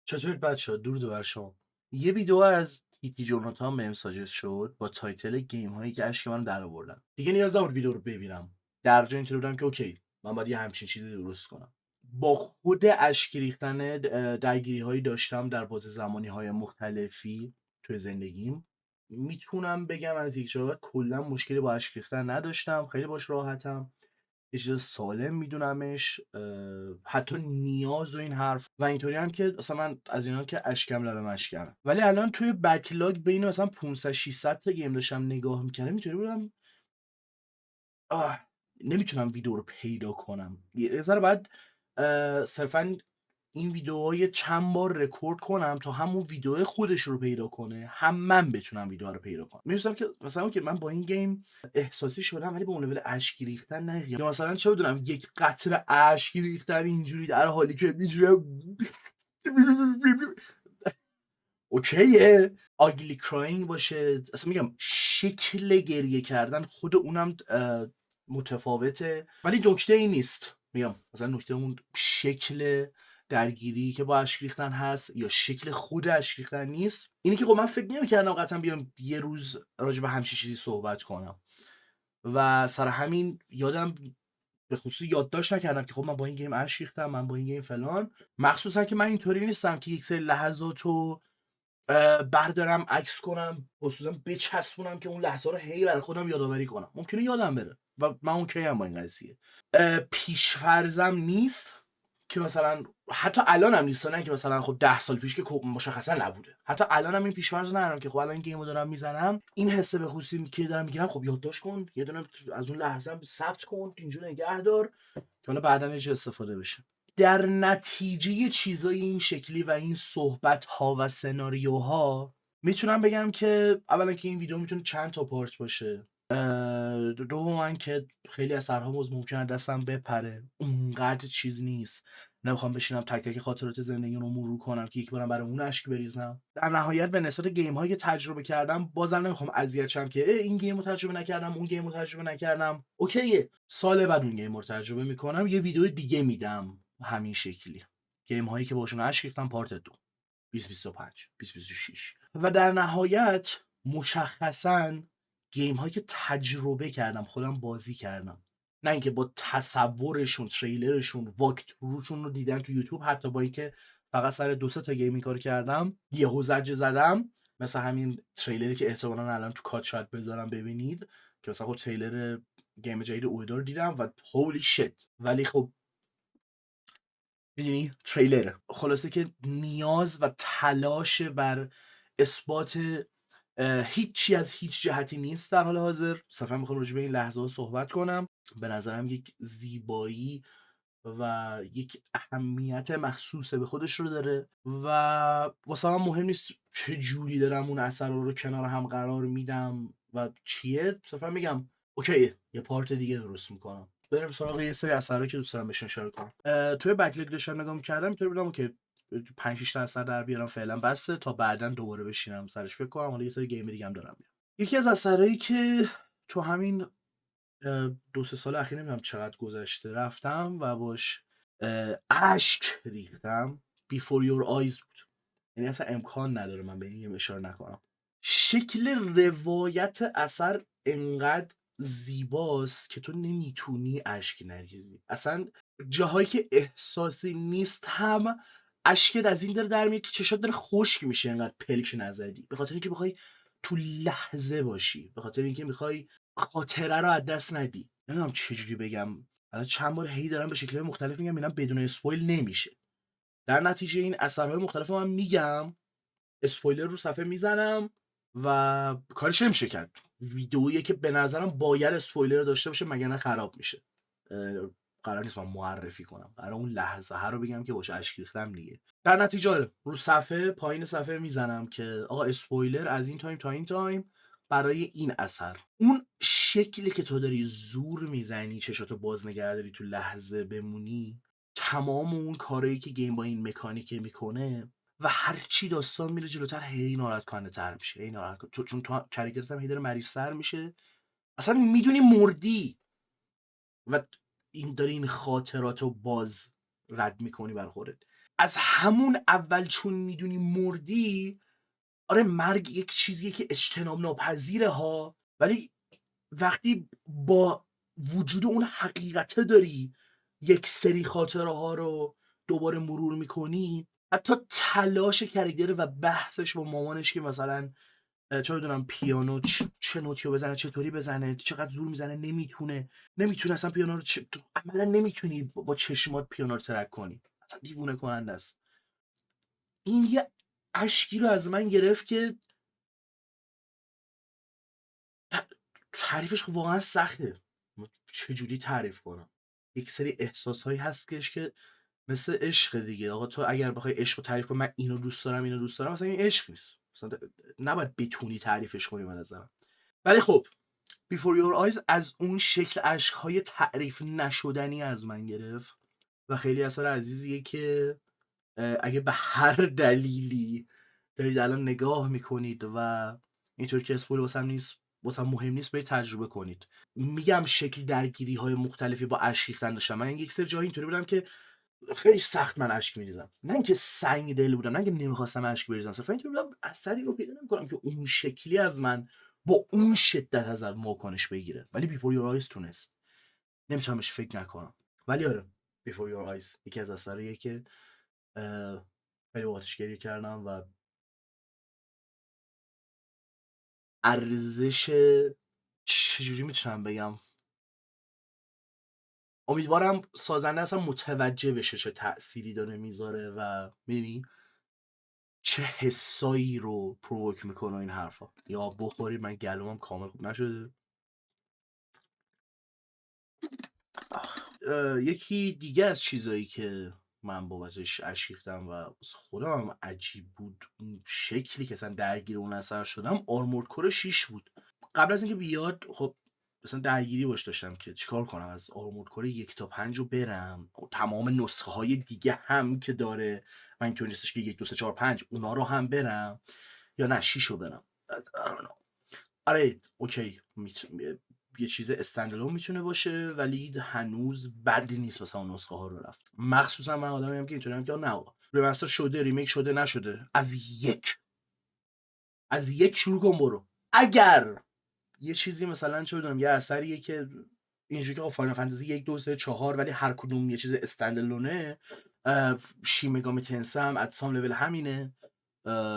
چطورید بچه‌ها؟ درود بر شما. یه ویدیو از تیتی جوناتان بهم ساجست شد با تایتل گیم هایی که اشک منو در آوردن. دیگه نیاز نبود ویدیو رو ببینم. در جا اینطوری بودم که اوکی من باید یه همچین چیزی درست کنم. با خود اشک ریختن درگیری هایی داشتم در بازه زمانی های مختلفی توی زندگیم. میتونم بگم از یک جهت کلا مشکلی با اشک ریختن نداشتم، خیلی باش راحتم، یه چیز سالم میدونمش، حتی نیاز و این حرف و اینطوری هم که مثلا من از اینا که اشکم لبه مشکم. ولی الان توی بکلاگ بین مثلا 500 600 تا گیم داشتم نگاه میکردم، اینطوری بودم نمیتونم ویدیو رو پیدا کنم. یه ذره باید صرفا این ویدیوهای چند بار رکورد کنم تا همون ویدیو خودش رو پیدا کنه، هم من بتونم ویدیو رو پیدا کنم. می‌دونم که مثلا که من با این گیم احساسی شدم ولی به اون لول اشک ریختن نه، یا مثلا چه بدونم یک قطره اشک ریختن اینجوری در حالی که اینجوری اوکیه آگلی کراینگ باشه، اصلا میگم شکل گریه کردن خود اونم متفاوته، ولی نکته این نیست. میگم مثلا نکته اون شکل درگیری که با اشک ریختن هست یا شکل خود اشک ریختن نیست. اینی که خب من فکر نمی‌کردم قطعا بیام یه روز راجع به همچین چیزی صحبت کنم و سر همین یادم به خصوص یادداشت نکردم که خب من با این گیم اشک ریختم، من با این گیم فلان. مخصوصا که من اینطوری نیستم که یک سری لحظاتو بردارم عکس کنم خصوصا بچسبونم که اون لحظه رو هی برای خودم یادآوری کنم. ممکنه یادم بره و من اوکی ام با این قضیه. پیش‌فرضم نیست که مثلا حتی الانم نیست، نه که مثلا خب 10 سال پیش که مشخصا نبوده، حتی الانم این پیش‌فرض ندارم که خب الان این گیمو دارم میزنم این حسه به خصوصی که دارم میگیرم خب یادداشت کن، یه دونه از اون لحظه ثبت کن اینجوری نگه دار که حالا بعداً یه استفاده بشه. در نتیجه چیزای این شکلی و این صحبت‌ها و سناریوها میتونم بگم که اولا که این ویدیو میتونه چند تا پارت باشه، دوما که خیلی از سرهاموز ممکنه دستم بپره، اونقدر چیز نیست، نمیخوام بشینم تک تک خاطرات زندگی رو مرور کنم که یک بارم برای اون اشک بریزم. در نهایت به نسبت گیم هایی که تجربه کردم بازم نمیخوام اذیت شم که این گیم رو تجربه نکردم اون گیم رو تجربه نکردم. اوکیه سال بعد اون گیم رو تجربه میکنم، یه ویدیو دیگه میدم همین شکلی، گیم هایی که باشون اشک ریختم پارت 2 2025 2026. و در نهایت مشخصاً گیم هایی که تجربه کردم خودم بازی کردم، نه اینکه با تصورشون تریلرشون واکتروشون رو دیدن تو یوتیوب، حتی با اینکه فقط سر 2 تا گیم این کار کردم یهو زجه زدم، مثلا همین تریلری که احتمالاً الان تو کات شاید بذارم ببینید که مثلا خب تریلر گیم جدید اویدور دیدم و هولی شت. ولی خب میدونی تریلره، خلاصه که نیاز و تلاش بر اثبات هیچی از هیچ جهتی نیست در حال حاضر. صرفا میخوام راجع به این لحظه ها صحبت کنم. به نظرم یک زیبایی و یک اهمیت مخصوص به خودش رو داره و واسه من مهم نیست چه جوری دارم اون اثر رو کنار هم قرار میدم و چیه، صرفا میگم اوکی یه پارت دیگه درست میکنم. بریم سراغ یه سری اثرایی که دوست دارم بهشون اشاره کنم. توی بکلگ داشتم نگاه می‌کردم اینطوری بودم که 5 6 تا اثر در بیارم فعلا بسه تا بعداً دوباره بشینم سرش فکر کنم، حالا یه سری گیم دیگه هم دارم میارم. یکی از اثرایی که تو همین 2 3 سال اخیر نمیدونم چقدر گذشته رفتم و باش اشک ریختم Before Your Eyes بود. یعنی اصلا امکان نداره من به این اشاره نکنم. شکل روایت اثر انقدر زیباست که تو نمیتونی اشک نریزی. اصلا جاهایی که احساسی نیست هم اشکت از این در میاد که چشات داره خشک میشه انقدر پلک نزدی، به خاطر اینکه بخوای تو لحظه باشی، به خاطر اینکه میخوای خاطره رو از دست ندی. نمیدونم چجوری بگم، الان چند بار هی دارم به شکل‌های مختلف میگم اینا بدون اسپویل نمیشه. در نتیجه این اثرهای مختلف من میگم، اسپویلر رو صفحه میزنم و کارش نمیشه کرد. ویدئویی که به نظرم باید اسپویلر داشته باشه مگر نه خراب میشه. قرار نیست من معرفی کنم، قرار اون لحظه ها رو بگم که باشه اشک ریختم دیگه. در نتیجه رو صفحه پایین صفحه میزنم که آقا اسپویلر از این تایم تا این تایم برای این اثر. اون شکلی که تو داری زور میزنی چشاتو باز نگه داری تو لحظه بمونی، تمام اون کارهایی که گیم با این مکانیک میکنه و هر چی داستان میره جلوتر هی ناراحت کننده تر میشه، هی ناراحت چون تو کرکترت هم هی داره مریض‌تر میشه، اصلا میدونی مردی و این داری این خاطراتو باز رد میکنی بر خودت. از همون اول چون میدونی مردی، آره مرگ یک چیزیه که اجتناب ناپذیره ها، ولی وقتی با وجود اون حقیقته داری یک سری خاطره ها رو دوباره مرور میکنی، حتی تلاش کریگر و بحثش با مامانش که مثلا چه بدونم پیانو چه نوتیو بزنه، چطوری بزنه، چقدر زور میزنه، نمیتونه اصلا پیانو رو عملا نمیتونی با چشمات پیانو رو ترک کنی، اصلا دیوونه کننده است. این یه اشکی رو از من گرفت که تعریفش خب واقعا سخته. چجوری تعریف کنم؟ یک سری احساسهایی هستش که مثل عشق دیگه. آقا تو اگر بخوای عشق رو تعریف کنی، من اینو دوست دارم اینو دوست دارم، مثلا این عشق نیست، مثلا نباید بتونی تعریفش کنی به نظرم. ولی خب Before Your Eyes از اون شکل عشقهای تعریف نشدنی از من گرفت و خیلی اثر عزیزیه که اگه به هر دلیلی دارید الان نگاه میکنید و اینطور که اسپویل واسم مهم نیست، برید تجربه کنید. میگم شکل درگیری های مختلفی با اشک ریختن داشتم. من یک سری جایی اینطوری بودم که خیلی سخت من اشک میریزم، نه اینکه سنگ دل بودم، نه اینکه نمیخواستم اشک بریزم، صرفا اینطوری بودم اثری رو پیدا نمیکنم که اون شکلی از من با اون شدت از واکنش بگیره. ولی بیفور یور آیز تونست. نمیتونم بهش فکر نکنم. ولی آره بیفور یور آیز یکی از اثریه که خیلی وقتش گریه کردم و ارزش، چجوری میتونم بگم، امیدوارم سازنده اصلا متوجه بشه چه تأثیری داره میذاره و میبینی چه حسایی رو پرووک میکنه این حرفا. یا بخوری، من گلومم کامل خوب نشده. یکی دیگه از چیزایی که من بابتش اشیختم و خودم عجیب بود اون شکلی که اصلا درگیر اون اثر شدم، آرمورد کور 6 بود. قبل از اینکه بیاد خب مثلا درگیری باش داشتم که چیکار کنم از آرمورد کور 1 تا 5 رو برم، تمام نسخه های دیگه هم که داره من اینطور نیستش که 1 2 3 4 5 اونا رو هم برم یا نه 6 رو برم. آره اوکی یه چیز استندالون میتونه باشه ولی هنوز بدی نیست مثلا اون نسخه ها رو رفت. مخصوصا من آدمیم که اینطوریم که نه ریمستر شده، ریمیک شده، نشده، از یک شروع کن برو. اگر یه چیزی مثلا چه بدونم یه اثریه که اینجوری که فاینال فانتزی 1 2 3 4 ولی هر کدوم یه چیز استندالونه، شین مگامی تنسه هم ادسام لول همینه،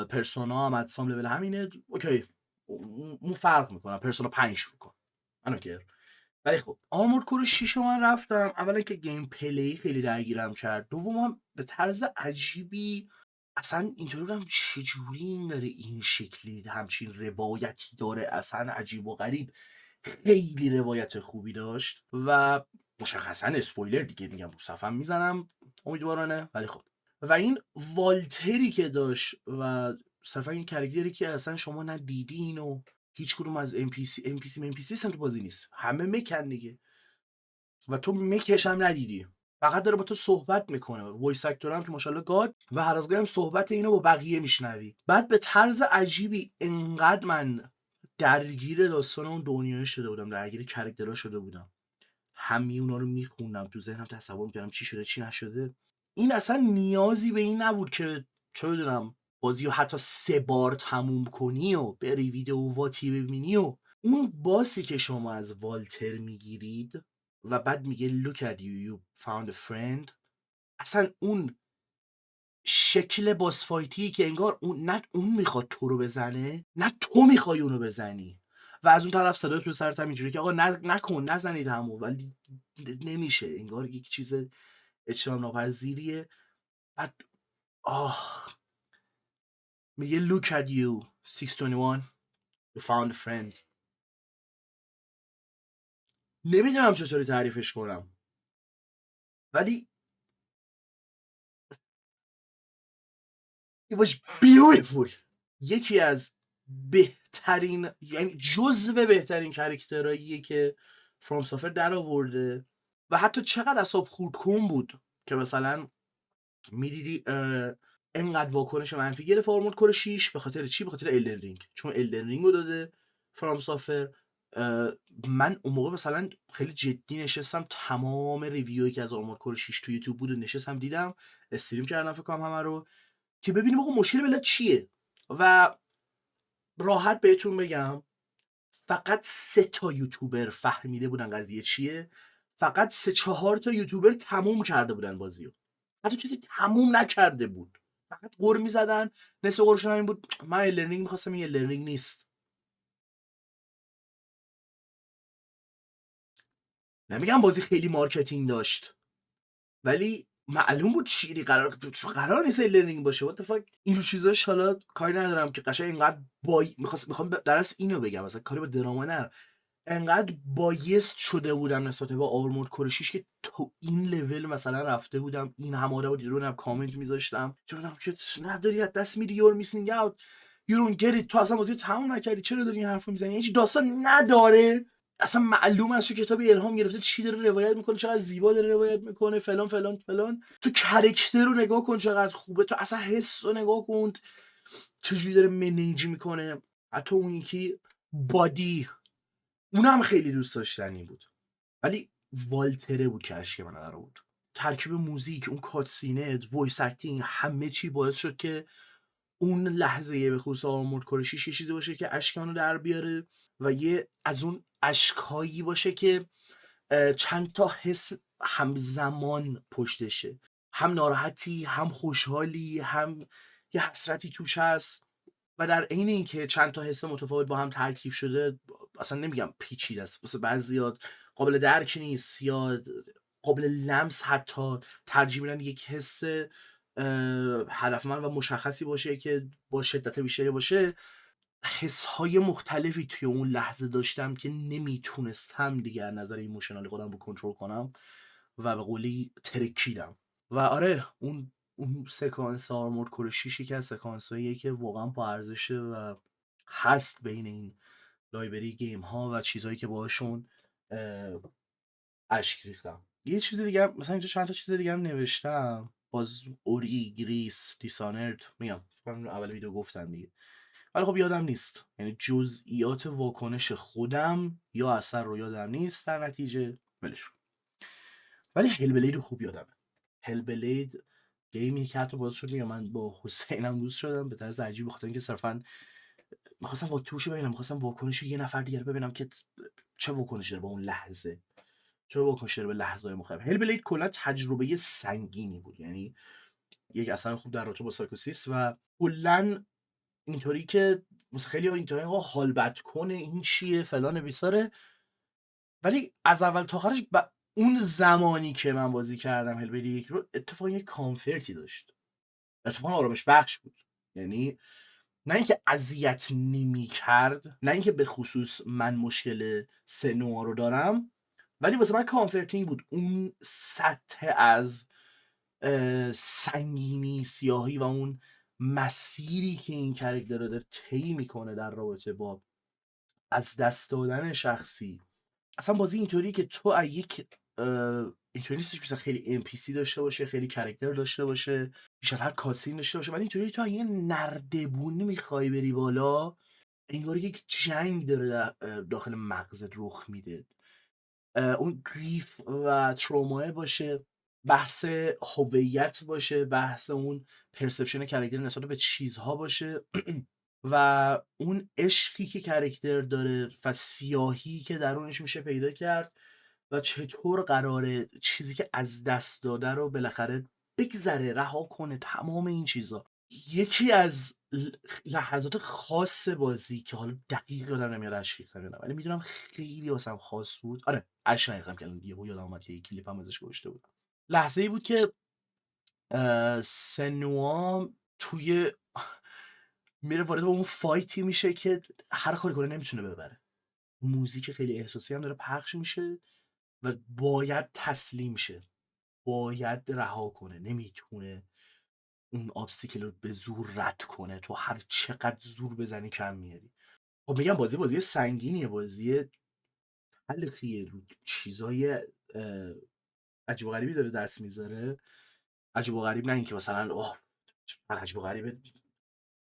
پرسونا هم ادسام لول همینه، اوکی اون فرق میکنه. پرسونا 5 شروع کن من اوکی. ولی خب آرمورد کور 6 رو من رفتم، اولا که گیم پلی خیلی درگیرم کرد، دوم به طرز عجیبی اصلا اینطوری بودم چجوری این داره این شکلی همچین روایتی داره، اصلا عجیب و غریب. خیلی روایت خوبی داشت و مشخصا اسپویلر دیگه میگم رو صفم میزنم امیدوارانه. ولی خب و این والتری که داشت و صرفا این کرکتری که اصلا شما ندیدین و هیچ کدوم از NPC تو بازی نیست، همه مکن دیگه و تو مکش هم ندیدی، فقط داره با تو صحبت میکنه، وایس اکتور هم که ماشاءالله گاد و هر از گاهی هم صحبت اینو با بقیه میشنوی. بعد به طرز عجیبی انقدر من درگیر داستان اون دنیای شده بودم، درگیر کرکترها شده بودم، همه اونا رو میخوندم تو ذهنم، تصور میکردم چی شده چی نشده. این اصلا نیازی به این نبود که چه بدونم بازی رو حتی 3 بار تموم کنی و بری ویدیو واتی ببینی و اون باسی که شما از والتر میگیرید و بعد میگه look at you found a friend، اصلا اون شکل باس فایتی که انگار نه اون میخواد تو رو بزنه نه تو میخوای اونو بزنی و از اون طرف صدای تو سرت هم اینجوری که آقا نکن نزنید همو، ولی نمیشه، انگار یک چیز اجتناب ناپذیریه. بعد میگه look at you 621 you found a friend. نمیدونم چطوری تعریفش کنم ولی it was beautiful. یکی از بهترین، یعنی جزو بهترین کرکترهاییه که فرام سافر در آورده و حتی چقدر اعصاب خورد کن بود که مثلا میدیدی انقدر واکنش منفی گرفت آرمورد کور 6 به خاطر چی؟ به خاطر الدن رینگ، چون الدن رینگ رو داده فرام سافر من اون موقع مثلا خیلی جدی نشستم تمام ریویویی که از آرمورد کور 6 تو یوتیوب بود و نشستم دیدم، استریم کردم فکر کنم همه رو، که ببینیم آقا مشکل ملت چیه. و راحت بهتون بگم فقط 3 تا یوتیوبر فهمیده بودن قضیه چیه، فقط 3-4 تا یوتیوبر تموم کرده بودن بازیو، حتی کسی تموم نکرده بود، فقط غر میزدن. نصف قرشون این بود من لرنینگ میخواستم، این لرنینگ نیست. نمیگم بازی خیلی مارکتینگ داشت، ولی معلوم بود چیزی قرار نیست لرنینگ باشه. وات فاک این رو چیزاش حالا کاری ندارم که قشنگ اینقدر میخوام درس اینو بگم، مثلا کاری با دراما ندارم، انقدر بایست شده بودم نسبت به آرمورد کور 6 که تو این لول مثلا رفته بودم این همه آدمو دیده بودم کامنت میذاشتم چون که نداری از دست میری، یور میسینگ اوت، یو دونت گت ایت، تو اصلا بازی تموم نکردی چرا داری این حرفو میزنی، هیچ داستان نداره، اصلا معلومه از چه کتابی الهام گرفته، چی داره روایت میکنه، چقدر زیبا داره روایت میکنه، فلان فلان فلان، تو کرکتر رو نگاه کن چقدر خوبه، تو اصلا حس رو نگاه کن چجوری داره منیج میکنه. حتی اون یکی بادی اونم خیلی دوست داشتنی بود، ولی والتره بود که اشک من در بود. ترکیب موزیک، اون کاتسینه، وایس اکتینگ، همه چی باعث شد که اون لحظه به خصوص آرمورد کور 6 یه چیزی باشه که اشک منو در بیاره و یه از اون اشکایی باشه که چند تا حس همزمان پشتشه، هم ناراحتی، هم خوشحالی، هم یه حسرتی توش هست و در عین اینکه چند تا حس متفاوت با هم ترکیب شده، اصلا نمیگم پیچیده است، واسه بعضیات قابل درک نیست یا قابل لمس، حتی ترجیح میدن یک حس هدفمند و مشخصی باشه که با شدت بیشتری باشه. حس‌های مختلفی توی اون لحظه داشتم که نمیتونستم دیگه از نظر ایموشنالی خودم رو کنترل کنم و به قولی ترکیدم. و آره اون سکانس آرمورد کور 6 یکی از سکانس‌هاییه که واقعا با ارزشه و هست بین این لایبرری گیم ها و چیزهایی که باهاشون اشک ریختم. یه چیز دیگه مثلا اینجا چند تا چیز دیگه هم نوشتم، باز اوری، گریس، دیسانرد، میگم فکر کنم اول ویدیو گفتم دیگه، ولی خب یادم نیست، یعنی جزئیات واکنش خودم یا اثر رو یادم نیست، در نتیجه ولش. ولی هلبلید رو خوب یادمه. هلبلید گیمی که حتی باعث شد میگم من با حسینم دوست شدم به طرز عجیبی، بخاطر اینکه صرفا میخواستم واکنش ببینم، میخواستم واکنش یه نفر دیگه ببینم که چه واکنشی داره با اون لحظه، چه واکنشی داره به لحظه‌های مختلف. هلبلید کلا تجربه سنگینی بود، یعنی یک اثر خوب در رابطه با سایکوسیس و کلا اینطوری که مثلا خیلی اینطوری حال بد کنه این چیه فلان بیساره، ولی از اول تا آخرش اون زمانی که من بازی کردم هلبلید یک رو اتفاقا یک کامفورتی داشت، اتفاقا آرامش بخش بود، یعنی نه اینکه اذیت نمی کرد، نه اینکه به خصوص من مشکل سنوها رو دارم، ولی واسه من کامفورتینگ بود. اون سطح از سنگینی، سیاهی و اون مسیری که این کرکتر داره طی میکنه در رابطه با از دست دادن شخصی. اصلا بازی اینطوری که تو از یک اینطوری نیستش که خیلی ام پی سی داشته باشه، خیلی کرکتر داشته باشه، بیش از هر کاتسین داشته باشه، ولی اینطوری تو یه نردبونی میخوای بری بالا، انگار یک جنگ داره داخل مغزت رخ میده. اون گریف و تروماه باشه، بحث هویت باشه، بحث اون پرسپشن کرکتر نسبت به چیزها باشه و اون عشقی که کرکتر داره و سیاهی که درونش میشه پیدا کرد و چطور قراره چیزی که از دست داده رو بالاخره بگذره، رها کنه، تمام این چیزا. یکی از لحظات خاص بازی که حالا دقیق یادم نمیاد اشک ریختم ولی میدونم خیلی واسم خاص بود، آره اشک نریختم که الان یهو یادم اومد که یک کلیپ هم ازش گذاشته بود. لحظه ای بود که سنوا توی میره وارد اون فایتی میشه که هر کاری کنه نمیتونه ببره، موزیک خیلی احساسی هم داره پخش میشه و باید تسلیم شه، باید رها کنه، نمیتونه اون ابستیکل رو به زور رد کنه، تو هر چقدر زور بزنی کم میاری. خب میگم بازی سنگینیه، بازی تلخیه، رو چیزای عجیب و غریبی داره دست میذاره. عجیب و غریب نه اینکه مثلا اوه عجیب و غریبه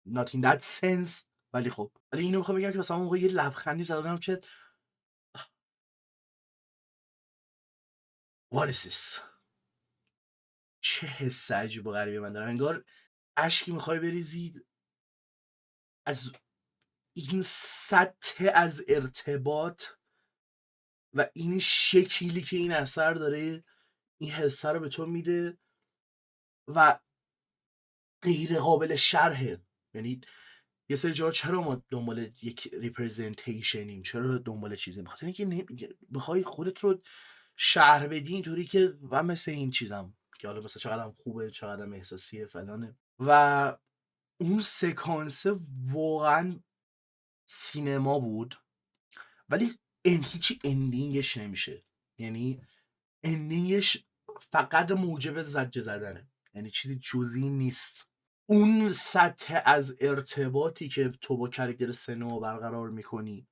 not in that sense، ولی خب ولی اینو میخوام بگم که مثلا موقع یه لبخندی زدم که What is this؟ چه حس عجیب و غریبی من دارم، انگار اشکی میخوای بریزی از این سطح از ارتباط و این شکلی که این اثر داره این حسه رو به تو میده و غیر قابل شرحه. یعنی یه سری جا چرا ما دنبال یک ریپرزنتیشنیم، چرا دنبال چیزی، بخاطر اینکه بخوای خودت رو شرح بدی اینطوری که من مثل این چیزم که حالا مثلا چقدرم خوبه، چقدرم احساسیه فلانه. و اون سکانس واقعا سینما بود، ولی هیچی اندینگش نمیشه. یعنی اندینگش فقط موجب زجه زدنه، یعنی چیزی جزئی نیست. اون سطح از ارتباطی که تو با کرکتر سنو برقرار میکنی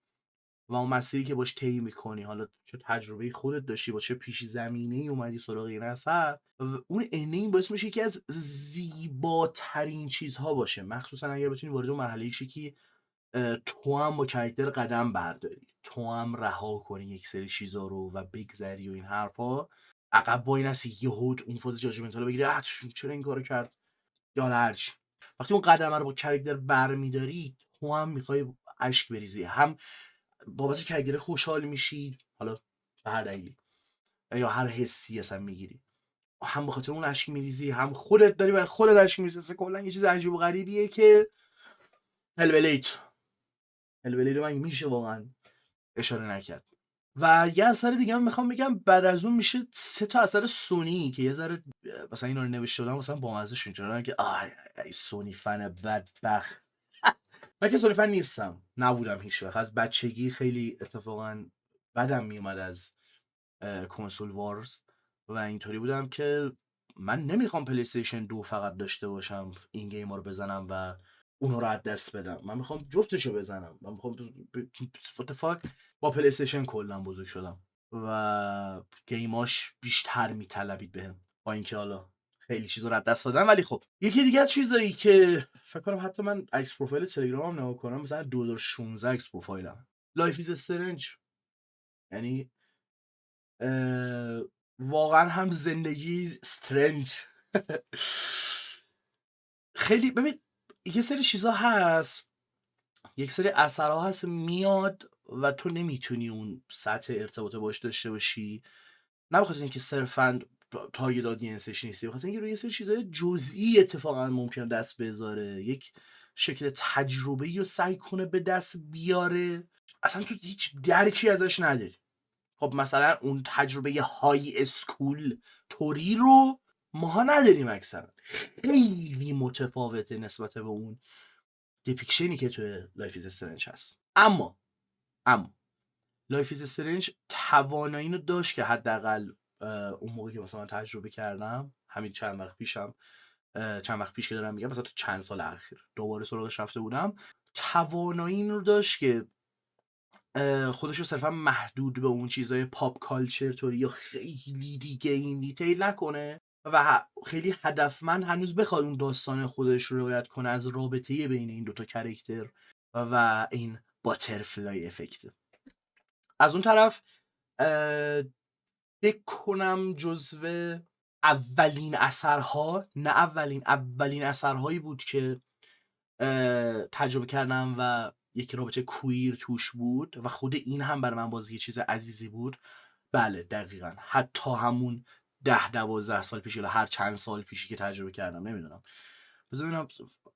و اون مسیری که باش طی میکنی، حالا چه تجربه خودت داشتی با چه پیش زمینه‌ای اومدی سراغ این اثر، اون اندینگ باعث میشه که از زیباترین چیزها باشه، مخصوصا اگر بتونی وارد اون مرحله شی که تو هم با کرکتر قدم برداری، تو هم رها کنی یک سری چیزا رو و بگذری و این حرفا، عقب وای نسی یهو اون فاز جاجمنتال رو بگیری چرا این کارو کرد یا هرچی. وقتی اون قدم رو با کرکتر برمیداری تو هم میخوای اشک بریزی، هم بابت کرکتر خوشحال میشی، حالا به هر دلیلی یا هر حسی اصلا میگیری، هم به خاطر اون اشک میریزی، هم خودت داری برای خودت اشک میریزی. کلا یه چیز عجیب و غریبیه که هلبلیت رو من میشه واقعا اشاره نکرد. و یه اثر دیگه هم میخوام بگم بعد از اون میشه 3 تا اثر سونی که یه ذره مثلا اینا رو نوشته بودم مثلا بامزه شون چرا که ای سونی فن بدبخت. من که سونی فن نیستم، نبودم هیچ وقت، از بچگی خیلی اتفاقا بدم میومد از کنسول وارز و اینطوری بودم که من نمیخوام پلی استیشن 2 فقط داشته باشم این گیما رو بزنم و اونو رو از دست بدم، من میخوام جفتشو بزنم، من میخوام what the fuck. با پلی استیشن کلا بزرگ شدم و گیماش بیشتر میطلبید بهم، با اینکه حالا خیلی چیزا رو از دست دادم. ولی خب یکی دیگه چیزایی که فکر کنم حتی من عکس پروفایل تلگرامم نگاه کنم مثلا 2016 عکس پروفایلم لایف ایز استرنج. یعنی واقعا هم زندگی استرنج. خیلی ببین یه سری چیزا هست، یک سری اثرها هست میاد و تو نمیتونی اون سطح ارتباط باش داشته باشی، نه بخاطر اینکه صرفا تارگت آدینسش نیستی، بخاطر اینکه روی یه سری چیزای جزئی اتفاقا ممکنه دست بذاره، یک شکل تجربه‌ای رو سعی کنه به دست بیاره اصلا تو هیچ درکی ازش نداری. خب مثلا اون تجربه های اسکول توری رو ماها نداریم اکثرا، خیلی متفاوته نسبت به اون دیپیکشنی که توی لایف ایز استرنج هست. اما لایف ایز استرنج توانایی رو داشت که حداقل اون موقع که مثلا من تجربه کردم، همین چند وقت پیش که دارم میگم، مثلا تو چند سال اخیر دوباره سراغش رفته بودم، توانایی رو داشت که خودش رو صرفا محدود به اون چیزای پاپ کالچر توری یا خیلی دیگه این دیتیل نکنه و خیلی هدفمند هنوز بخواد اون داستان خودش رو روایت کنه از رابطه بین این دوتا کرکتر و این باترفلای افکت. از اون طرف بکنم جزو اولین اثرها، نه اولین اثرهایی بود که تجربه کردم و یک رابطه کویر توش بود و خود این هم برای من باز یه چیز عزیزی بود. بله دقیقا حتی همون 10-12 سال پیش یا هر چند سال پیشی که تجربه کردم، نمیدونم بذار ببینم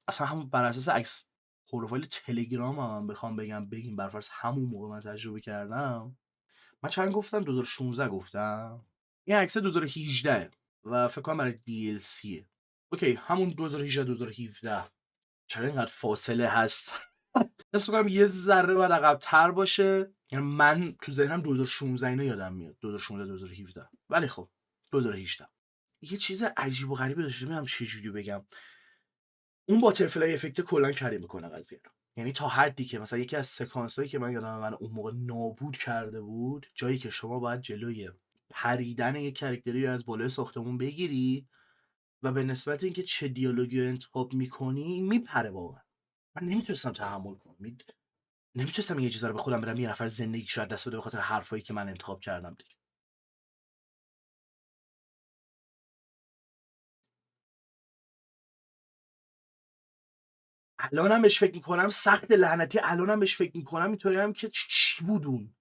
اصلا همون بر اساس عکس پروفایل تلگرام هم بخوام بگیم برفرض همون موقع من تجربه کردم، من چند گفتم 2016 گفتم، این عکس 2018 و فکر کنم برای DLC. اوکی همون 2018 2017 چرا اینقدر فاصله هست؟ حس می‌کنم یه ذره باید عقب‌تر باشه، یعنی من تو ذهنم 2016 اینا یادم میاد 2016 2017، ولی خب 2018 یه چیز عجیب و غریبی داشته، نمیدونم چجوری بگم، اون باترفلای افکت کلا کاری میکنه قضیه رو. یعنی تا حدی که مثلا یکی از سکانس هایی که من یادم من اون موقع نابود کرده بود، جایی که شما باید جلوی پریدن یک کرکتری رو از بالای ساختمون بگیری و به نسبت اینکه چه دیالوگی رو انتخاب میکنی میپره واقعا. من نمیتونستم تحمل کنم، نمیتونستم یه چیزا رو به خودم بدم یه نفر زندگی شاید دست بده به خاطر حرفایی که من انتخاب کردم دیگه. الانم بهش فکر میکنم سخت لعنتی، الانم بهش فکر میکنم اینطوری هم که چی بود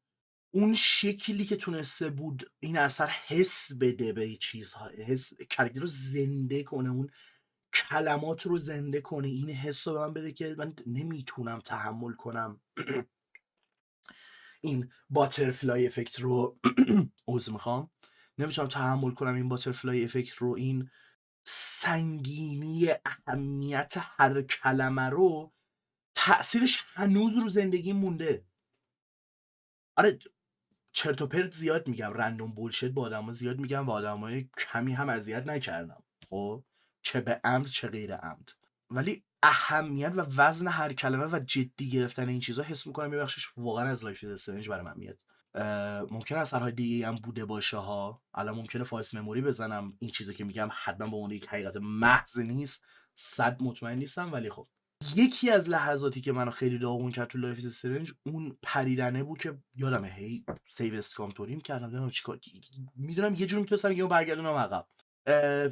اون شکلی که تونسته بود این اثر حس بده به چیزها، حس کاراکتر رو زنده کنه، اون کلمات رو زنده کنه، این حس رو به من بده که من نمیتونم تحمل کنم این باترفلای افکت رو عذر میخوام، نمیتونم تحمل کنم این باترفلای افکت رو، این سنگینی اهمیت هر کلمه رو، تأثیرش هنوز رو زندگی مونده. آره چرت و پرت زیاد میگم، رندوم بولشت با آدما زیاد میگم و آدمای کمی هم اذیت نکردم، خب چه به عمد چه غیر عمد، ولی اهمیت و وزن هر کلمه و جدی گرفتن این چیزا حس میکنم یه بخشش واقعا از لایف استرنج برای من میاد. ممکنه اثرهای دیگه هم بوده باشه ها، الان ممکنه فایس مموری بزنم این چیزا که میگم حتما به عنوان یک حقیقت محض نیست، 100 مطمئن نیستم، ولی خب یکی از لحظاتی که منو خیلی داغون کرد تو لایف استرنج اون پریدنه بود که یادمه هی سیو اسکام توریم کردم، نمیدونم چیکار، میدونم یه جوری میتونستم یهو برگردونم عقب،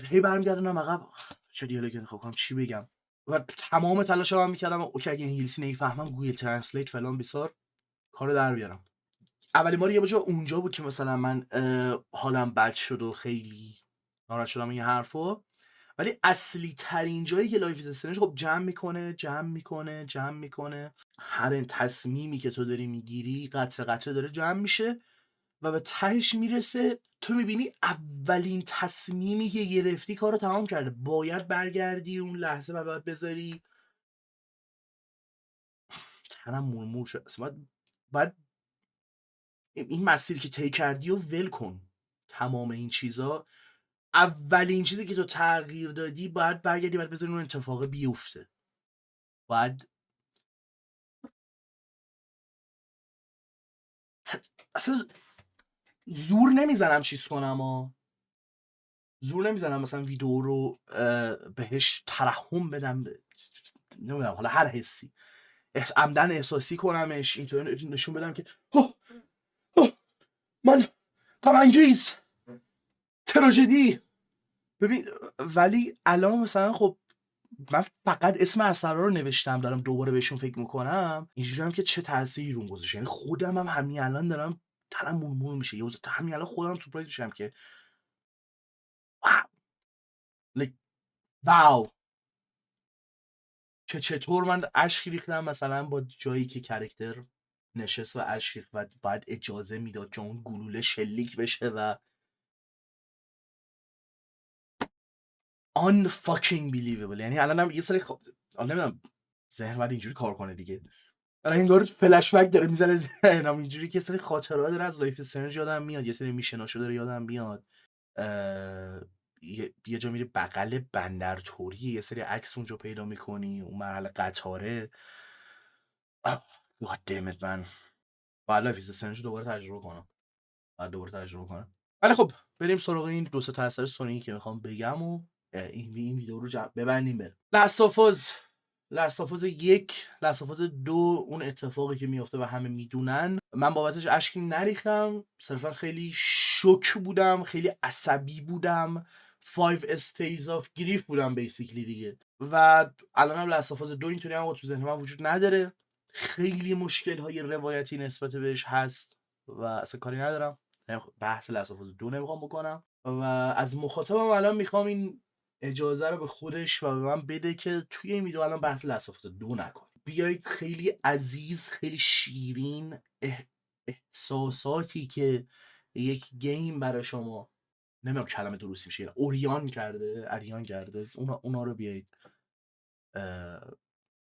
هی برمیگردونم عقب، چه دیالوگی انتخاب کنم، چی بگم، و تمام تلاشم هم میکردم اوکی اگه انگلیسی نمیفهمم گوگل ترنسلیت فلان بیسار کارو در بیارم. اولین بار یه بار اونجا بود که مثلا من حالم بد شد و خیلی ناراحت شدم این حرفو، ولی اصلی ترین جایی که لایف از استرنج خب جمع میکنه هر تصمیمی که تو داری میگیری قطره قطره داره جمع میشه و به تهش میرسه تو میبینی اولین تصمیمی که گرفتی کارو تمام کرده، باید برگردی اون لحظه و باید بذاری تنم مرمور شد اصلا، باید این مسیری که طی کردی و ول کن، تمام این چیزا اولین چیزی که تو تغییر دادی باید برگردی باید بذاری اون اتفاق بیفته، باید اصلا زور نمیزنم چیز کنم زور نمیزنم مثلا ویدیو رو بهش ترحم بدم، نمیدونم حالا هر حسی عمدن احساسی کنمش اینطوری نشون بدم که من غم‌انگیز تراژدی ببین، ولی الان مثلا خب من فقط اسم اثرها رو نوشتم دارم دوباره بهشون فکر میکنم اینجوری هم که چه تأثیری رو گذاشته، یعنی خودم هم همین الان دارم تنم مرمور میشه، یه همین الان خودم سورپرایز میشم که واو که چطور من اشک ریختم مثلا با جایی که کرکتر نشست و اشک ریخت و باید اجازه میداد که اون گلوله شلیک بشه و un fucking believable، یعنی الانم یه سری نمیدونم ذهن باید اینجوری کار کنه دیگه، الان انگار فلش بک داره میزنه ذهنم اینجوری که سری خاطرات داره از لایف استرنج یادم میاد، یه سری میشناشو داره یادم میاد، یه جا میری بغل بندر توری یه سری عکس اونجا پیدا میکنی اون مرحله قطاره God damn it man، باید لایف استرنج دوباره تجربه کنم، ولی خب بریم سراغ این دو تا اثر سونیکی که میخوام بگم و این ویدیو رو ببندیم بریم. لاستافاز 1 لاستافاز 2 اون اتفاقی که میفته و همه میدونن، من بابتش اشکی نریختم، صرفا خیلی شوک بودم، خیلی عصبی بودم، 5 stages of grief بودم بیسیکلی دیگه، و الانم لاستافاز 2 اینطوری هم تو ذهن من وجود نداره، خیلی مشکل های روایتی نسبت بهش هست و اصلا کاری ندارم، بحث لاستافاز 2 نمیخوام بکنم و از مخاطبم الان میخوام این اجازه رو به خودش و به من بده که توی این ویدیو الان بحث لاستافاز 2 نکن، بیایید خیلی عزیز خیلی شیرین احساساتی که یک گیم برای شما نمیدونم کلمه درستی میشه اریان کرده اونا رو بیایید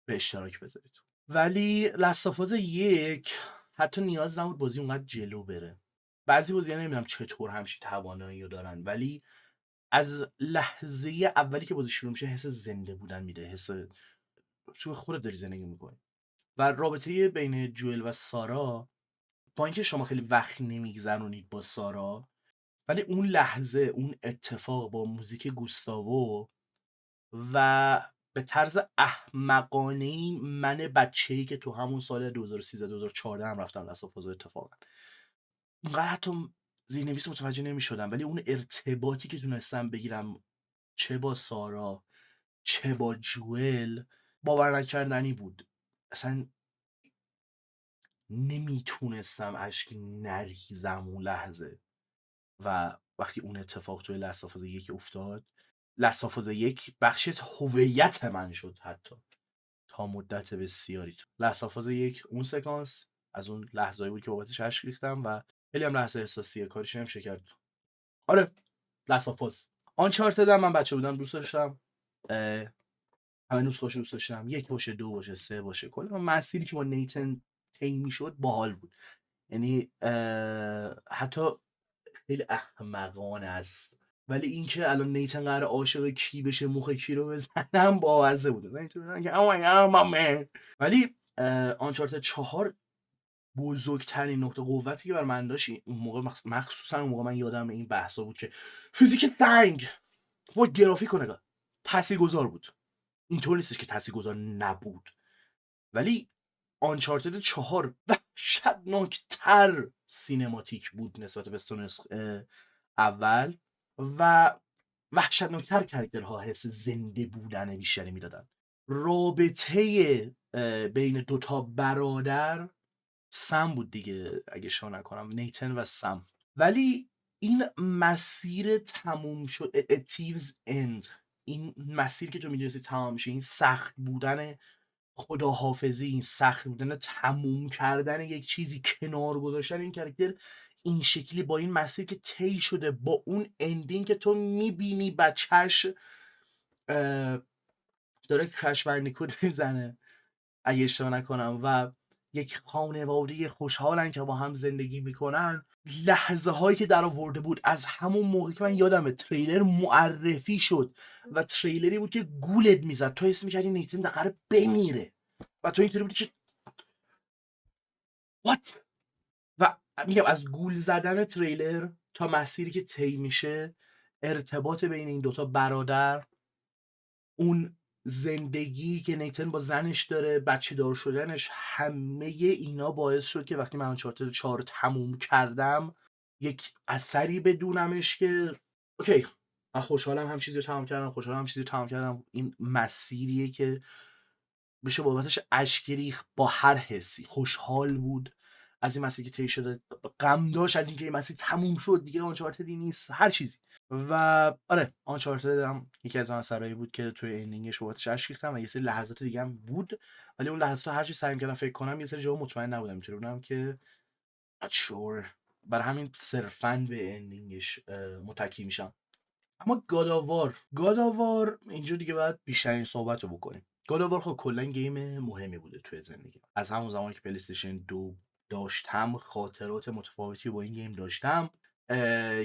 به اشتراک بذارید. ولی لاستافاز 1 حتی نیاز نبود بازی اونقدر جلو بره، بعضی بازی‌ها نمیدونم چطور همچین توانایی رو دارن، ولی از لحظه اولی که بازی شروع میشه حس زنده بودن میده، حس تو خودت داری زندگی میکنی. و رابطه بین جوئل و سارا با اینکه شما خیلی وقت نمیگذرونید با سارا، ولی اون لحظه اون اتفاق با موزیک گوستاوو و به طرز احمقانه‌ای من بچه‌ای که تو همون سال 2013 2014 هم رفتم لاستافاز اتفاقا اونقدر حتی زیرنویس متوجه نمی‌شدم، ولی اون ارتباطی که تونستم بگیرم چه با سارا چه با جوئل باور نکردنی بود. اصلا نمیتونستم اشک نریزم اون لحظه. و وقتی اون اتفاق توی لستافاز 1 افتاد، لستافاز 1 بخشی از هویت من شد حتی تا مدت بسیاری. لستافاز 1 اون سکانس از اون لحظه‌ای بود که بابتش اشک ریختم و خیلی هم لحظه احساسیه، کارش نمیشه کرد. آره لستافاز. آنچارتد هم من بچه بودم دوست داشتم، همه نسخه‌اشو دوست داشتم، 1 باشه 2 باشه 3 باشه. کلا مسیری که با نیتن طی میشد باحال بود. یعنی حتی خیلی احمقانه است، ولی اینکه الان نیتن قراره عاشق کی بشه، مخ کی رو بزنم باوزه بود. نیتن که ولی آنچارتد 4 بزرگترین نقطه قوتی که بر من داشت اون موقع، مخصوصا اون موقع من یادم این بحثا بود که فیزیک سنگ و گرافیک و نگاه تاثیرگذار بود. اینطور نیستش که تاثیرگذار نبود، ولی آنچارتد 4 وحشتناکتر سینماتیک بود نسبت به استونس اول و وحشتناکتر کاراکترها حس زنده بودن بیشتری میدادن. رابطه بین دوتا برادر سم بود دیگه اگه اشتباه نکنم، نیتن و سم. ولی این مسیر تموم شد، تیوز اند، این مسیر که تو میدونستی تمام میشه، این سخت بودن خداحافظی، این سخت بودن تموم کردن یک چیزی، کنار گذاشتن این کاراکتر این شکلی با این مسیر که طی شده، با اون اندینگ که تو میبینی بچهش داره کرش بندیکوت میزنه اگه اشتباه نکنم و یک خانواده خوشحالن که با هم زندگی میکنن. لحظه هایی که در آورده بود از همون موقع که من یادمه تریلر معرفی شد و تریلری بود که گولت میزد، تو حس میکردی نیتن دقیقه بمیره و تو اینطوری بودی که what؟ و میگم از گول زدن تریلر تا مسیری که طی میشه، ارتباط بین این دوتا برادر، اون زندگی که نیتن با زنش داره، بچه دار شدنش، همه اینا باعث شد که وقتی من آنچارتد 4 رو تموم کردم یک اثری بدونمش که اوکی من خوشحالم هم چیزی رو تمام کردم، خوشحالم هم چیزی رو تمام کردم. این مسیریه که بشه بابتش اشک ریخت با هر حسی. خوشحال بود از این مسیری که طی شده، غم داشت از اینکه این مسیر تموم شد دیگه، آنچارتدی نیست، هر چیزی. و آره آنچارتد هم یکی از آن اثرایی بود که توی اندینگش بابتش اشک ریختم و یه سری لحظات دیگه هم بود، ولی اون لحظات هر چی سعی می‌کردم فکر کنم یه سری جاها مطمئن نبودم، اینطوری بودم که not sure، برای همین صرفاً به اندینگش متکی میشم. اما گاداوار اینجا دیگه باید بیشترین صحبت رو بکنیم. گاداوار خب کلا گیم مهمی بوده توی زندگی. از همون زمانی که پلی‌استیشن 2 داشتم خاطرات متفاوتی با این گیم داشتم.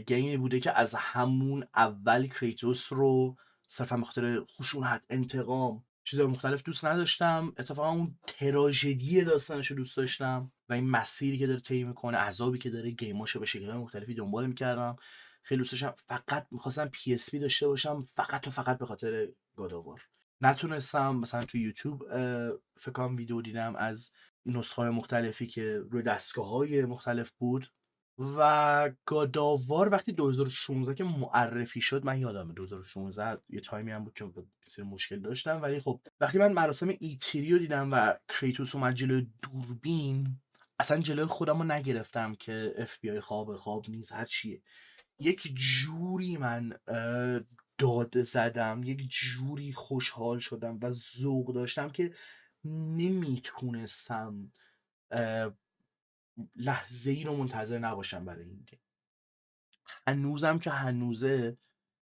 گیمی بوده که از همون اول کریتوس رو صرفا به خاطر خشونت، انتقام، چیزهای مختلف دوست نداشتم. اتفاقا اون تراژدی داستانش رو دوست داشتم و این مسیری که داره طی میکنه، عذابی که داره، گیماشو به شکل‌های مختلفی دنبال میکردم. خیلی دوست داشتم. فقط میخواستم PS P داشته باشم، فقط و فقط به خاطر گاداوار. نتونستم. مثلا تو یوتیوب فکر کنم ویدیو دیدم از نسخه‌های مختلفی که روی دستگاه‌های مختلف بود و گاداوار وقتی 2016 که معرفی شد، من یادمه 2016 یه تایمی هم بود که کسی مشکل داشتم، ولی خب وقتی من مراسم ایتری رو دیدم و کریتوس اومد جلوی دوربین، اصلا جلوی خودم رو نگرفتم که FBI خواب نیست هر چیه. یک جوری من داد زدم، یک جوری خوشحال شدم و ذوق داشتم که نمیتونستم لحظه ای رو منتظر نباشم برای این گیم. هنوزم که هنوزه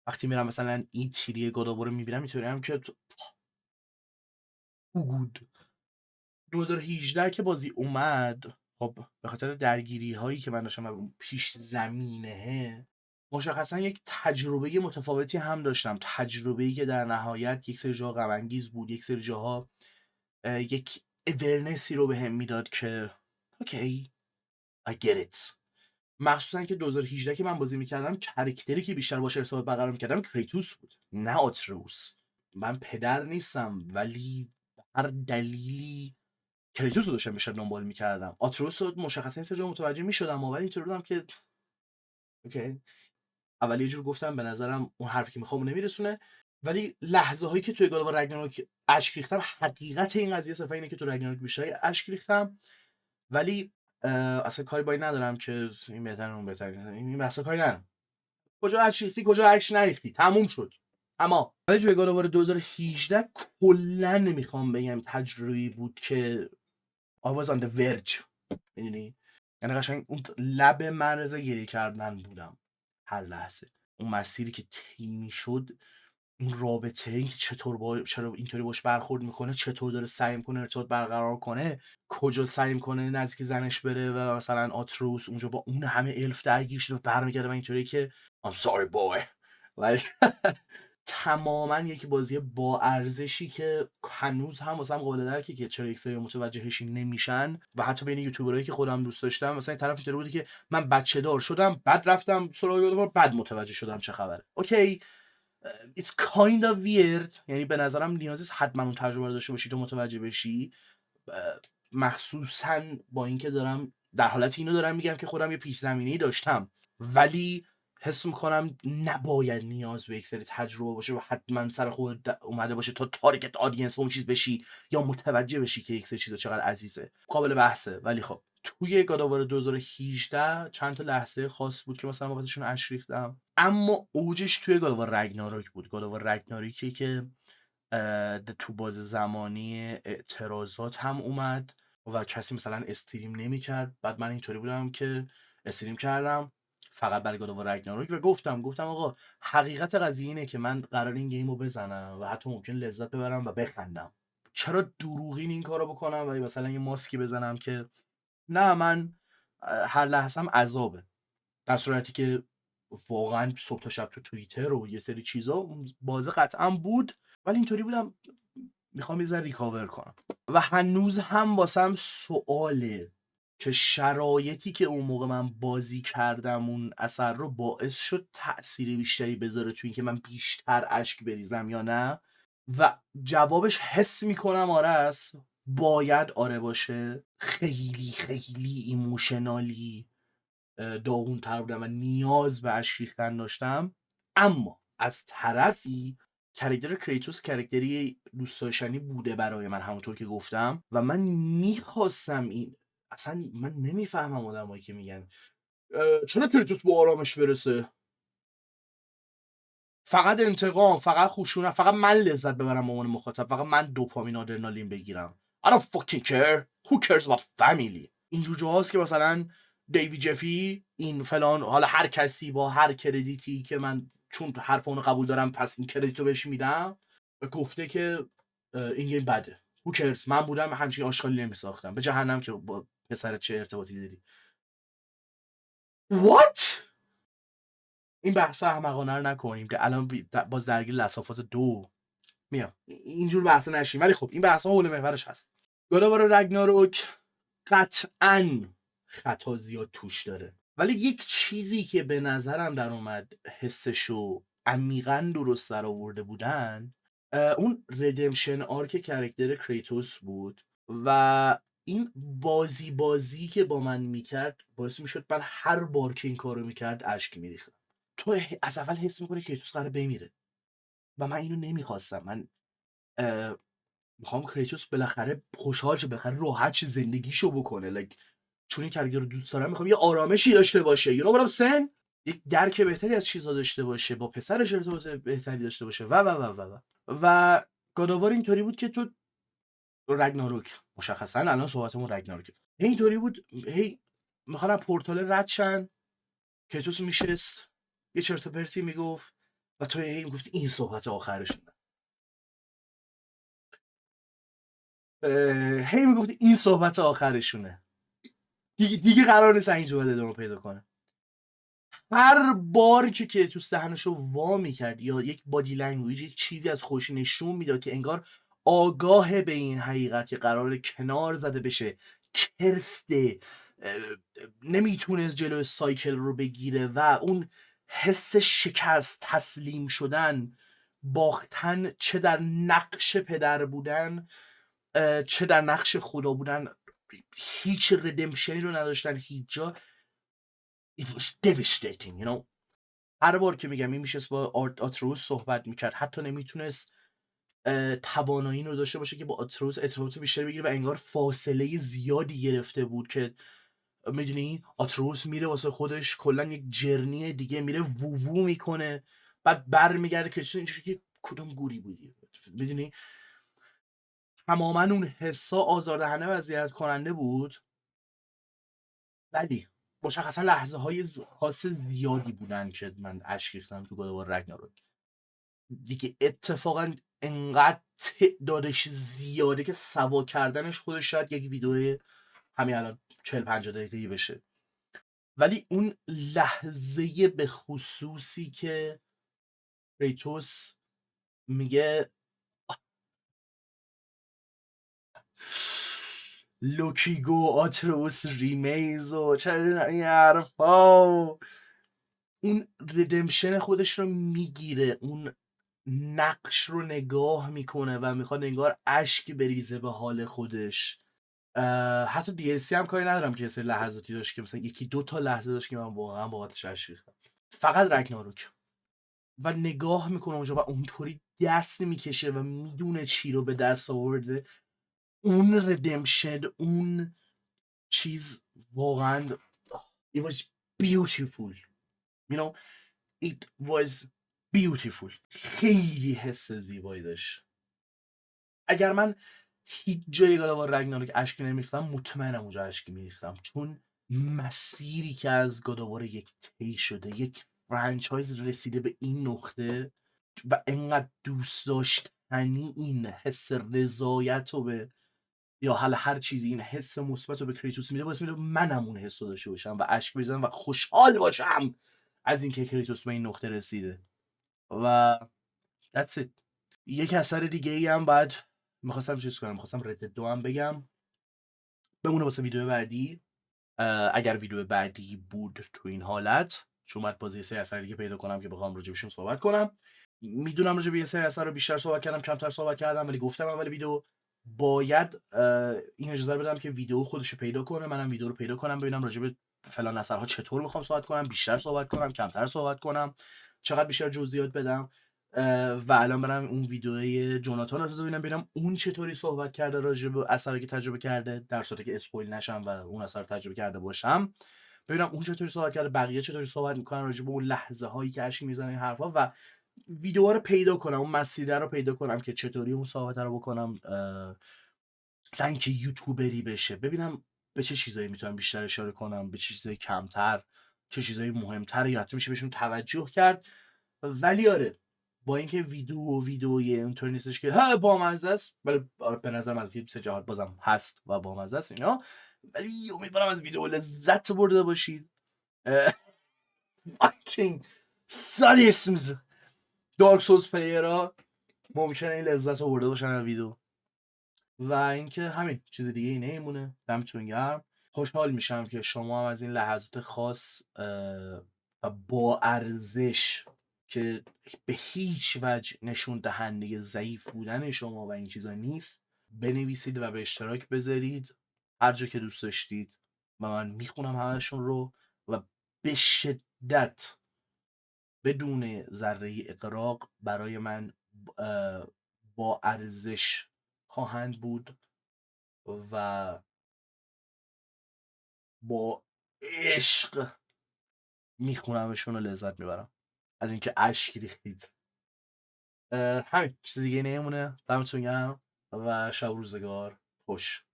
وقتی میرم مثلا این تیری گاداوار رو میبینم اینطوری هم که گود 2018 که بازی اومد، خب به خاطر درگیری هایی که من داشتم و پیش زمینه، مشخصا یک تجربه متفاوتی هم داشتم. تجربه‌ای که در نهایت یک سری جاها غم انگیز بود، یک سری جاها یک اورنسی رو به هم میداد که اوکی I get it. مخصوصا که 2018 که من بازی میکردم، کاراکتری که بیشتر باشه ارتباط برقرار میکردم کریتوس بود، نه آتروس. من پدر نیستم ولی هر دلیلی کریتوس رو داشتم بیشتر دنبال میکردم. آتروس رو مشخصا این سجا متوجه میشدم ولی اینطور بودم که اوکی. اول یه جور گفتم به نظرم اون حرفی که میخوام نمیرسونه، ولی لحظه هایی که توی گاد آف وار رگناروک اشک ریختم، حقیقت این قضیه صرفا اینه که تو رگناروک بیشتر اشک ریختم. ولی اصلا کاری با این ندارم که این بهتره اون بهتره، این اصلا کاری ندارم کجا اشک ریختی کجا اشک نریختی، تموم شد. اما ولی توی گاد آف وار 2018 کلا نمیخوام بگم تجربه‌ای بود که I was on the verge، میدونی، یعنی قشنگ اون لب مرز گریه کردن بودم هر لحظه. اون مسیری که طی شد، اون رابطه، این که چرا اینطوری باش برخورد میکنه، چطور داره سعی میکنه ارتباط برقرار کنه، کجا سعی میکنه نزدیک زنش بره و مثلا آتروس اونجا با اون همه الف درگیر شده و برمیگرده و اینطوری که I'm sorry boy. تماما یک بازی با ارزشی که هنوز هم واسم قابل درکه که چرا یک سری متوجهش نمیشن. و حتی بین یوتیوبرایی که خودم دوست داشتم مثلا این طرف اینطوری بودی که من بچه دار شدم بعد رفتم سراغ گاد آف وار بعد متوجه شدم چه خبره. اوکی it's kind of weird، یعنی به نظرم نیازی نیست حتما اون تجربه رو داشته باشی تو متوجه بشی، مخصوصا با اینکه دارم در حالت اینو دارم میگم که خودم یه پیش زمینه‌ای داشتم، ولی حس میکنم نباید نیاز به یک سری تجربه باشه و حتما سر خود اومده باشه تا تارگت آدینس اون چیز بشی یا متوجه بشی که یک سری چیزا چقدر عزیزه. قابل بحثه. ولی خب توی گاد آف وار 2018 چند تا لحظه خاص بود که مثلا بابتشون اشک ریختم، اما اوجش توی گاد آف وار رگناروک بود. گاد آف وار رگناروکی که تو باز زمانی اعتراضات هم اومد و کسی مثلا استریم نمی‌کرد. بعد من اینطوری بودم که استریم کردم فقط برای گاد آف وار رگناروک و گفتم آقا حقیقت قضیه اینه که من قرار این گیمو بزنم و حتی ممکن لذت ببرم و بخندم، چرا دروغین این کارو بکنم و مثلا یه ماسکی بزنم که نه من هر لحظه‌ام عذابه، در صورتی که واقعا صبح تا شب تو توییتر و یه سری چیزا بازه قطعا بود، ولی اینطوری بودم میخوام یه ذره ریکاور کنم. و هنوز هم واسم سواله که شرایطی که اون موقع من بازی کردم اون اثر رو باعث شد تأثیر بیشتری بذاره تو این که من بیشتر اشک بریزم یا نه. و جوابش حس میکنم آره است، باید آره باشه. خیلی خیلی ایموشنالی داغون‌تر بودم و نیاز به اشک ریختن داشتم. اما از طرفی کاراکتر کریتوس کاراکتری دوست داشتنی بوده برای من، همونطور که گفتم، و من میخواستم این، اصلا من نمیفهمم آدمایی که میگن چرا کریتوس با آرامش برسه، فقط انتقام، فقط خشونت، فقط من لذت ببرم به عنوان مخاطب، فقط من دوپامین آدرنالین بگیرم. I don't fucking care. Who cares about family؟ اینجور جاهاست که مثلا دیوید جفی این فلان، حالا هر کسی با هر کردیتی که من چون حرف اونو قبول دارم پس این کردیتو بهش میدم، گفته که این گیم بده. Who cares؟ من بودم همچین آشغالی نمیساختم. به جهنم که با پسر چه ارتباطی داری. What؟ این بحث احمقانه رو نکنیم که الان باز درگیر لسافاز 2 میام اینجور بحثا نشیم. ولی خب این بحثا حول محورش هست. گاد آف وار رگناروک قطعاً خطا زیاد توش داره، ولی یک چیزی که به نظرم در اومد حسشو عمیقاً درست در آورده بودن، اون ردمشن آرک کاراکتر کریتوس بود و این بازی که با من میکرد باعث میشد من هر بار که این کارو میکرد اشک میریختم. تو از اول حس میکنی کریتوس قراره بمیره و من اینو نمیخواستم. من میخوام کریتوس بالاخره خوشحال شه، بالاخره راحت شه، زندگیشو بکنه. چون این کاراکتر رو دوست دارم میخوام یه آرامشی داشته باشه، you know what I'm saying؟ یک درک بهتری از چیزا داشته باشه، با پسرش ارتباط بهتری داشته باشه و گاد آف وار اینطوری بود که تو رگناروک مشخصا الان صحبتمون رگناروک اینطوری بود، هی میخوام پورتال رد شن، کریتوس میشست یه چرت و پرتی میگفت و تو هی میگفتی این صحبت آخرشونه، هی میگفتی این صحبت آخرشونه، دیگه قرار نیست اینجا باید ادامه پیدا کنه. هر بار که کریتوس دهنشو وا میکرد یا یک بادی لنگویج، یک چیزی از خوش نشون میداد که انگار آگاه به این حقیقت که قرار کنار زده بشه، کرسته، نمیتونست جلو سایکل رو بگیره و اون حس شکست، تسلیم شدن، باختن، چه در نقش پدر بودن چه در نقش خدا بودن، هیچ ردمشنی رو نداشتن هیچ جا. It was devastating, you know. هر بار که میگم این میشست با آتروس صحبت میکرد، حتی نمیتونست توانایی رو داشته باشه که با آتروس ارتباط بیشتری بگیره و انگار فاصله زیادی گرفته بود که میدونی آتروس میره واسه خودش کلا یک جرنی دیگه میره ووو میکنه، بعد برمیگرده که اینجوری که کدوم گوری بودی، میدونی تماما اون حسا آزاردهنده و اذیت کننده بود. ولی مشخصا لحظه های خاص زیادی بودن که من اشک ریختم تو گاد رگناروک دیگه. اتفاقا انقدر تعدادش زیاده که سوا کردنش خودش شاید یک ویدیو همین الان 40-50 دقیقه‌ای بشه. ولی اون لحظه به خصوصی که کریتوس میگه لوکیگو آتروس ریمیز و چه این حرفا، اون ردمشن خودش رو میگیره، اون نقش رو نگاه میکنه و میخواد انگار اشک بریزه به حال خودش. حتی DLC هم کاری ندارم که سری لحظاتی داشت که مثلا یکی دو تا لحظه داشت که من واقعا بابتش اشک ریختم، فقط رگناروک. و نگاه میکنه اونجا و اونطوری دست میکشه و میدونه چی رو به دست آورده. اون ردمشن، اون چیز واقعا it was beautiful, you know, it was beautiful. خیلی حس زیبایی داشت. اگر من هیچ جای گاداوار رگناروک اشکی نمیریختم، مطمئنم اونجا اشکی میریختم، چون مسیری که از گاداوار یک طی شده، یک فرانچایز رسیده به این نقطه و انقدر دوست داشتنی این حس رضایت رو به یا حالا هر چیزی، این حس مثبت رو به کریتوس میده، باعث میده منم اون حس رو داشته باشم و اشک بریزم و خوشحال باشم از اینکه کریتوس به این نقطه رسیده. و that's it. یک اثر دیگه ای هم بعد میخواستم چیز کنم، میخواستم رد 2 هم بگم، بمونه واسه ویدیو بعدی. اگر ویدیو بعدی بود تو این حالت، چون باید بازی سری اثر دیگه پیدا کنم که بخوام راجبشون صحبت کنم. میدونم راجب یه سری اثر رو بیشتر صحبت کردم، کمتر صحبت کردم، ولی گفتم اول ویدیو باید این اجازه رو بدم که ویدیو خودش رو پیدا کنه، منم ویدیو رو پیدا کنم، ببینم راجب فلان اثرها چطور میخوام صحبت کنم، بیشتر صحبت کنم، کمتر صحبت کنم، چقدر بیشتر جزئیات بدم. و الان برم اون ویدیوی جوناتان رو ببینم اون چطوری صحبت کرده راجع به اثری که تجربه کرده، در صورتی که اسپویل نشم و اون اثر رو تجربه کرده باشم، ببینم اون چطوری صحبت کرده، بقیه چطوری صحبت میکنن راجع به اون لحظه هایی که اشک میزنن این حرفا، و ویدیوها رو پیدا کنم، اون مسیر رو پیدا کنم که چطوری اون صحبت رو بکنم تا اینکه یوتیوبری بشه، ببینم به چه چیزایی میتونم بیشتر اشاره کنم، به چه چیزایی کمتر، چه چیزایی مهمتر یا حتی میشه بهشون توجه کرد. ولی آره، با اینکه ویدیوی اینطوری نیستش که ها بامزه است، ولی به نظرم از یه سه جهات بازم هست و بامزه است اینا، ولی امیدوارم از ویدیو لذت برده باشید. fucking سادیسمز دارک سولز پلیرها ممکنه این لذت رو برده باشن از ویدیو. و اینکه همین چیز دیگه ای نمیمونه. دمتون گرم. خوشحال میشم که شما هم از این لحظات خاص و با ارزش که به هیچ وجه نشون دهنده ضعیف بودن شما و این چیزا نیست، بنویسید و به اشتراک بذارید هر جا که دوست داشتید و من میخونم همشون رو و به شدت بدون ذره اغراق برای من با ارزش خواهند بود و با عشق میخونمشون و لذت میبرم از اینکه اشک ریختید. همین چیز دیگه نمونه. دمتون گرم و شب روزگار خوش.